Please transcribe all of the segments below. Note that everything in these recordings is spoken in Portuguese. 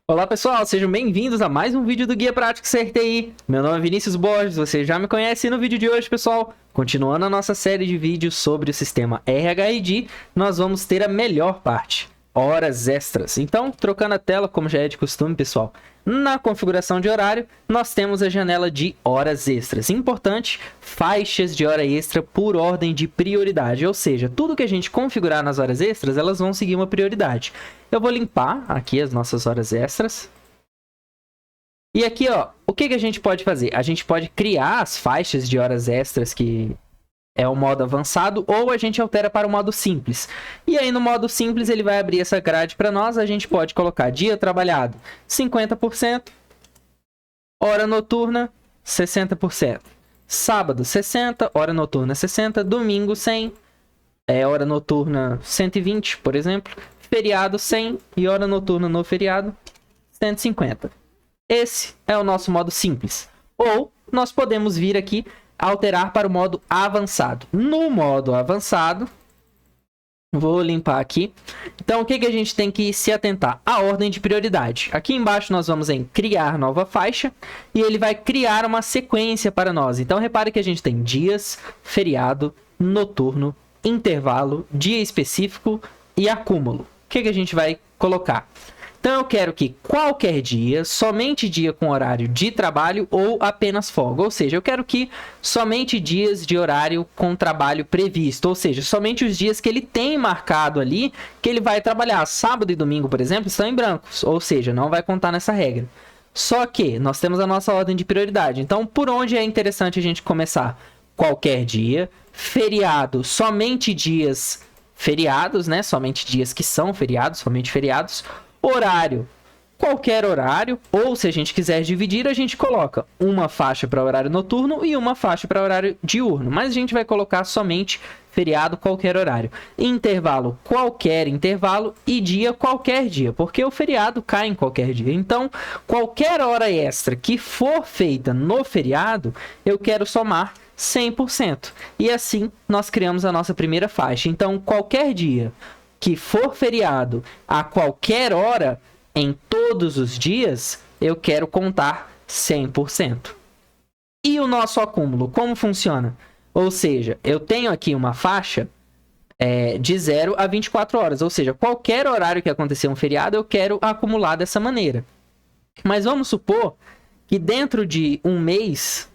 Olá pessoal, sejam bem-vindos a mais um vídeo do Guia Prático CRTI. Meu nome é Vinícius Borges, você já me conhece e no vídeo de hoje, pessoal, continuando a nossa série de vídeos sobre o sistema RHID, nós vamos ter a melhor parte, horas extras. Então, trocando a tela, como já é de costume, pessoal, na configuração de horário, nós temos a janela de horas extras. Importante, faixas de hora extra por ordem de prioridade, ou seja, tudo que a gente configurar nas horas extras, elas vão seguir uma prioridade. Eu vou limpar aqui as nossas horas extras. E aqui, ó, o que a gente pode fazer? A gente pode criar as faixas de horas extras, que é o modo avançado, ou a gente altera para o modo simples. E aí no modo simples ele vai abrir essa grade para nós. A gente pode colocar dia trabalhado 50%, hora noturna 60%, sábado 60%, hora noturna 60%, domingo 100%, hora noturna 120%, por exemplo, feriado 100% e hora noturna no feriado 150%. Esse é o nosso modo simples. Ou nós podemos vir aqui alterar para o modo avançado. No modo avançado, vou limpar aqui. Então, o que a gente tem que se atentar? A ordem de prioridade. Aqui embaixo nós vamos em criar nova faixa e ele vai criar uma sequência para nós. Então, repare que a gente tem dias, feriado, noturno, intervalo, dia específico e acúmulo. O que a gente vai colocar? Então, eu quero que qualquer dia, somente dia com horário de trabalho ou apenas folga. Ou seja, eu quero que somente dias de horário com trabalho previsto. Ou seja, somente os dias que ele tem marcado ali, que ele vai trabalhar. Sábado e domingo, por exemplo, estão em brancos. Ou seja, não vai contar nessa regra. Só que nós temos a nossa ordem de prioridade. Então, por onde é interessante a gente começar? Qualquer dia. Feriado, somente dias feriados, né? Somente dias que são feriados, somente feriados. Horário, qualquer horário, ou se a gente quiser dividir, a gente coloca uma faixa para horário noturno e uma faixa para horário diurno, mas a gente vai colocar somente feriado, qualquer horário. Intervalo, qualquer intervalo, e dia, qualquer dia, porque o feriado cai em qualquer dia. Então, qualquer hora extra que for feita no feriado, eu quero somar 100%. E assim, nós criamos a nossa primeira faixa. Então, qualquer dia que for feriado a qualquer hora, em todos os dias, eu quero contar 100%. E o nosso acúmulo, como funciona? Ou seja, eu tenho aqui uma faixa de 0 a 24 horas. Ou seja, qualquer horário que acontecer um feriado, eu quero acumular dessa maneira. Mas vamos supor que dentro de um mês,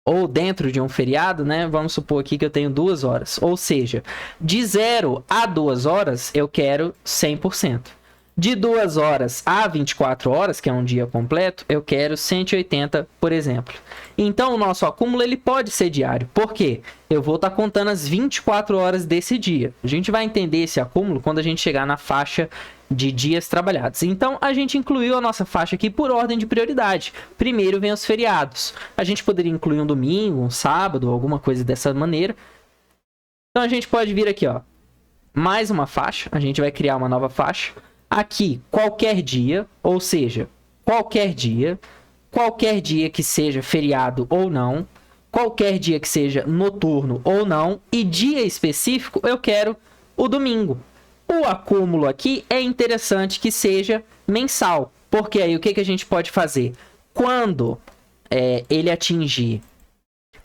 ou dentro de um feriado, né? Vamos supor aqui que eu tenho 2 horas. Ou seja, de 0 a 2 horas, eu quero 100%. De 2 horas a 24 horas, que é um dia completo, eu quero 180, por exemplo. Então, o nosso acúmulo ele pode ser diário. Por quê? Eu vou estar contando as 24 horas desse dia. A gente vai entender esse acúmulo quando a gente chegar na faixa de dias trabalhados. Então, a gente incluiu a nossa faixa aqui por ordem de prioridade. Primeiro vem os feriados. A gente poderia incluir um domingo, um sábado, alguma coisa dessa maneira. Então, a gente pode vir aqui, ó, mais uma faixa. A gente vai criar uma nova faixa. Aqui, qualquer dia, ou seja, qualquer dia que seja feriado ou não, qualquer dia que seja noturno ou não, e dia específico, eu quero o domingo. O acúmulo aqui é interessante que seja mensal, porque aí o que a gente pode fazer? Quando ele atingir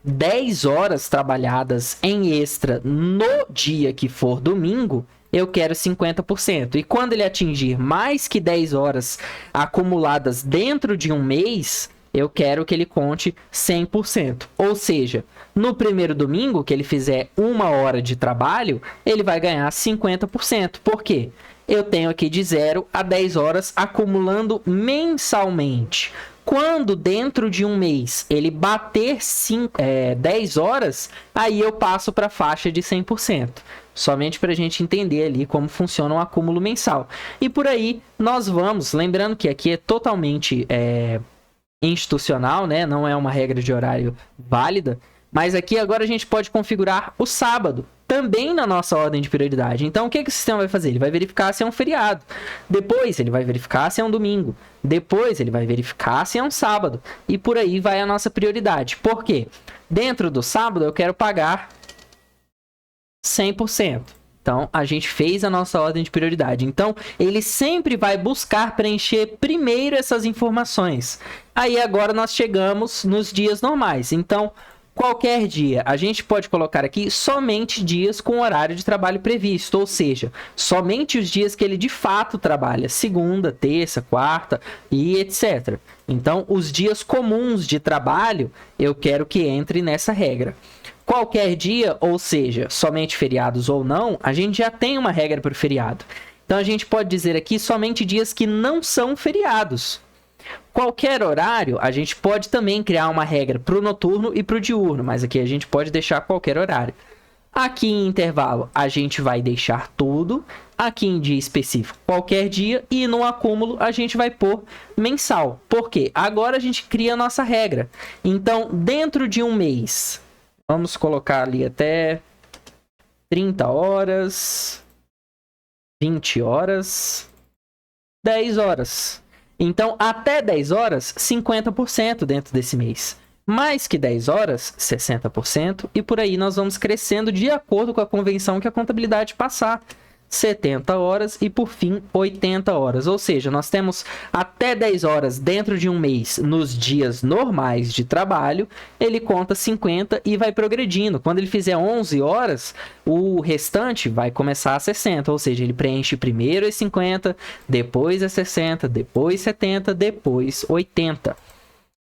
10 horas trabalhadas em extra no dia que for domingo, eu quero 50%. E quando ele atingir mais que 10 horas acumuladas dentro de um mês, eu quero que ele conte 100%. Ou seja, no primeiro domingo que ele fizer 1 hora de trabalho, ele vai ganhar 50%. Por quê? Eu tenho aqui de 0 a 10 horas acumulando mensalmente. Quando dentro de um mês ele bater 10 horas, aí eu passo para a faixa de 100%. Somente para a gente entender ali como funciona o acúmulo mensal. E por aí nós vamos, lembrando que aqui é totalmente institucional, né? Não é uma regra de horário válida, mas aqui agora a gente pode configurar o sábado, também na nossa ordem de prioridade. Então, o que o sistema vai fazer? Ele vai verificar se é um feriado. Depois, ele vai verificar se é um domingo. Depois, ele vai verificar se é um sábado. E por aí vai a nossa prioridade. Por quê? Dentro do sábado, eu quero pagar 100%. Então, a gente fez a nossa ordem de prioridade. Então, ele sempre vai buscar preencher primeiro essas informações. Aí, agora, nós chegamos nos dias normais. Então, qualquer dia, a gente pode colocar aqui somente dias com horário de trabalho previsto. Ou seja, somente os dias que ele de fato trabalha. Segunda, terça, quarta e etc. Então, os dias comuns de trabalho, eu quero que entre nessa regra. Qualquer dia, ou seja, somente feriados ou não, a gente já tem uma regra para o feriado. Então, a gente pode dizer aqui somente dias que não são feriados. Qualquer horário, a gente pode também criar uma regra para o noturno e para o diurno, mas aqui a gente pode deixar qualquer horário. Aqui em intervalo, a gente vai deixar tudo. Aqui em dia específico, qualquer dia. E no acúmulo, a gente vai pôr mensal. Por quê? Agora a gente cria a nossa regra. Então, dentro de um mês... Vamos colocar ali até 30 horas, 20 horas, 10 horas. Então, até 10 horas, 50% dentro desse mês. Mais que 10 horas, 60%. E por aí nós vamos crescendo de acordo com a convenção que a contabilidade passar. 70 horas e, por fim, 80 horas. Ou seja, nós temos até 10 horas dentro de um mês nos dias normais de trabalho, ele conta 50 e vai progredindo. Quando ele fizer 11 horas, o restante vai começar a 60, ou seja, ele preenche primeiro as 50, depois as 60, depois 70, depois 80.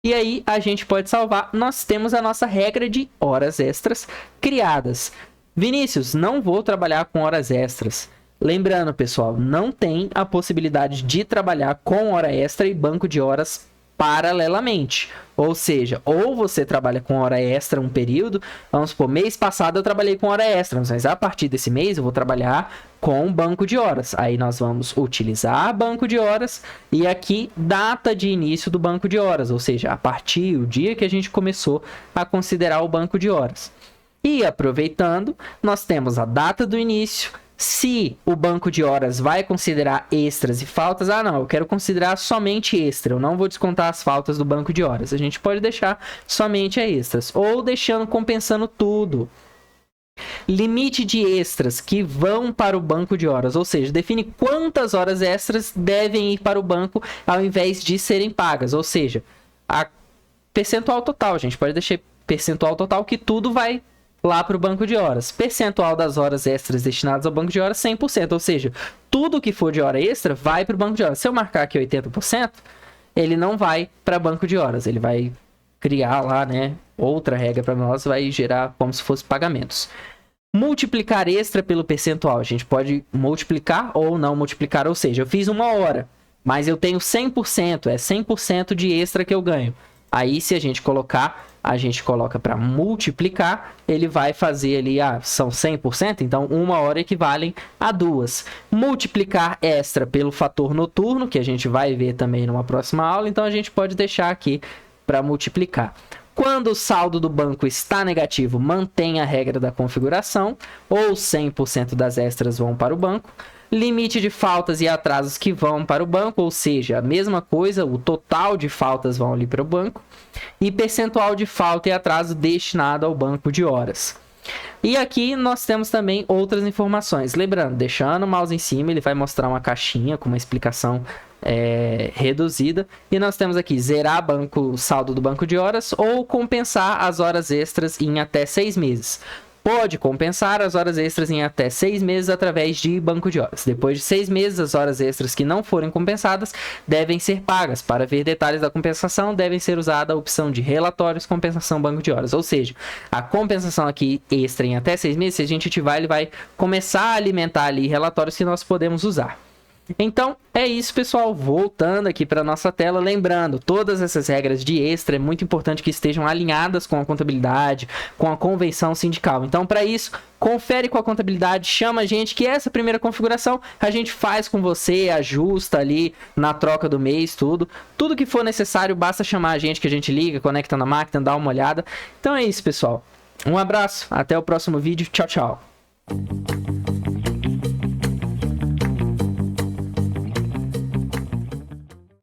E aí a gente pode salvar. Nós temos a nossa regra de horas extras criadas. Vinícius, não vou trabalhar com horas extras. Lembrando, pessoal, não tem a possibilidade de trabalhar com hora extra e banco de horas paralelamente. Ou seja, ou você trabalha com hora extra um período, vamos supor, mês passado eu trabalhei com hora extra, mas a partir desse mês eu vou trabalhar com banco de horas. Aí nós vamos utilizar banco de horas e aqui data de início do banco de horas, ou seja, a partir do dia que a gente começou a considerar o banco de horas. E aproveitando, nós temos a data do início. Se o banco de horas vai considerar extras e faltas, não, eu quero considerar somente extra, eu não vou descontar as faltas do banco de horas. A gente pode deixar somente a extras, ou deixando compensando tudo. Limite de extras que vão para o banco de horas, ou seja, define quantas horas extras devem ir para o banco ao invés de serem pagas, ou seja, a percentual total, a gente pode deixar percentual total que tudo vai lá para o banco de horas. Percentual das horas extras destinadas ao banco de horas, 100%. Ou seja, tudo que for de hora extra vai para o banco de horas. Se eu marcar aqui 80%, ele não vai para banco de horas. Ele vai criar lá, né, outra regra para nós, vai gerar como se fosse pagamentos. Multiplicar extra pelo percentual. A gente pode multiplicar ou não multiplicar. Ou seja, eu fiz 1 hora, mas eu tenho 100%. É 100% de extra que eu ganho. Aí, se a gente colocar, a gente coloca para multiplicar, ele vai fazer ali, são 100%, então 1 hora equivalem a 2. Multiplicar extra pelo fator noturno, que a gente vai ver também numa próxima aula, então a gente pode deixar aqui para multiplicar. Quando o saldo do banco está negativo, mantém a regra da configuração, ou 100% das extras vão para o banco. Limite de faltas e atrasos que vão para o banco, ou seja, a mesma coisa, o total de faltas vão ali para o banco. E percentual de falta e atraso destinado ao banco de horas. E aqui nós temos também outras informações. Lembrando, deixando o mouse em cima, ele vai mostrar uma caixinha com uma explicação reduzida. E nós temos aqui zerar saldo do banco de horas ou compensar as horas extras em até 6 meses. Pode compensar as horas extras em até 6 meses através de banco de horas. Depois de 6 meses, as horas extras que não forem compensadas devem ser pagas. Para ver detalhes da compensação, devem ser usada a opção de relatórios, compensação, banco de horas. Ou seja, a compensação aqui extra em até 6 meses, se a gente ativar, ele vai começar a alimentar ali relatórios que nós podemos usar. Então, é isso, pessoal. Voltando aqui para nossa tela, lembrando, todas essas regras de extra é muito importante que estejam alinhadas com a contabilidade, com a convenção sindical. Então, para isso, confere com a contabilidade, chama a gente, que essa primeira configuração a gente faz com você, ajusta ali na troca do mês, tudo que for necessário, basta chamar a gente que a gente liga, conecta na máquina, dá uma olhada. Então é isso, pessoal. Um abraço, até o próximo vídeo. Tchau, tchau.